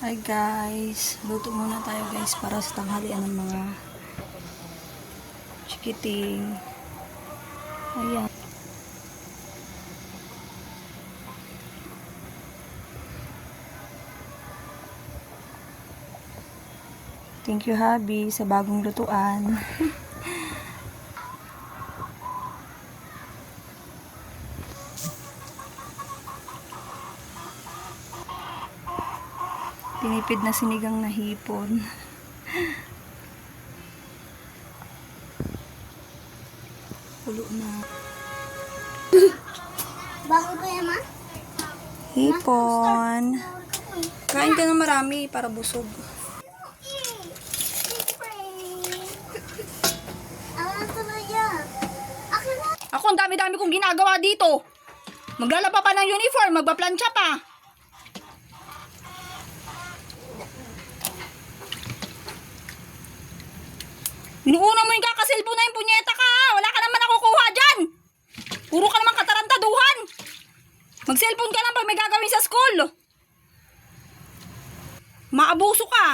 Hi guys, luto muna tayo guys para sa tanghalian ng mga chikiting. Ayan. Thank you hubby sa bagong lutuan. Tinipid na sinigang na hipon. Pulo na. Bakit ba yan, ma? Hipon. Kain ka na marami para busog. Ako, ang dami-dami kong ginagawa dito. Maglalaba pa ng uniform, magbaplansya pa. Inuuna mo yung kakasilpo na yung punyeta ka, ha? Wala ka naman nakukuha dyan. Puro ka naman katarantaduhan. Mag-cellphone ka lang pag may gagawin sa school. Maabuso ka.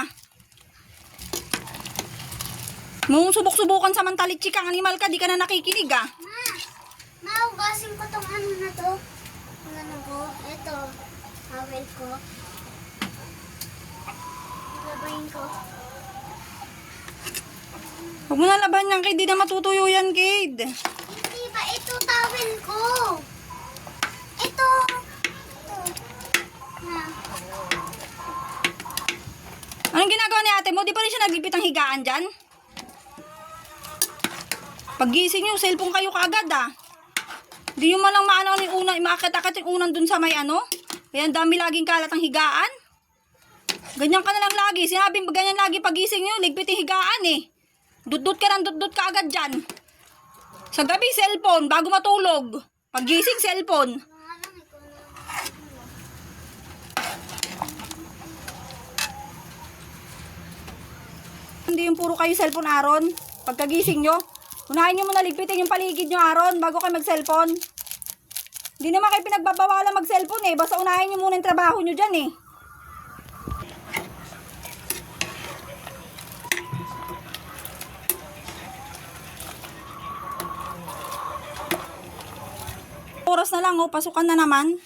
Nung subok-subukan sa mantalitsi kang animal ka, di ka na nakikinig, ah. Maugasin ko tong ano na to. Ang ano ko, ito. Towel ko. Labayin ko. Huwag mo na laban yan, Kate. Di na matutuyo yan, Kate. Hindi ba ito towel ko? Ito. Na. Anong ginagawa ni ate mo? Di pa rin siya nagligpit ang higaan dyan? Paggising nyo, cellphone kayo kaagad, ah. Di nyo malang maano yung unang, maakit-akit yung unang dun sa may ano. Kaya ang dami laging kalat ang higaan. Ganyan ka na lang lagi. Sinabing ganyan lagi pagising nyo, ligpit yung higaan, eh. Dut-dut ka agad dyan. Sa gabi, cellphone, bago matulog. Paggising, cellphone. Hindi yung puro kayo cellphone, Aaron. Pagkagising nyo, unahin nyo muna ligpitin yung paligid nyo, Aaron, bago kayo mag-cellphone. Hindi naman kayo pinagbabawalan mag-cellphone, eh. Basta unahin nyo muna yung trabaho nyo dyan, eh. Oras na lang, oh, pasukan na naman.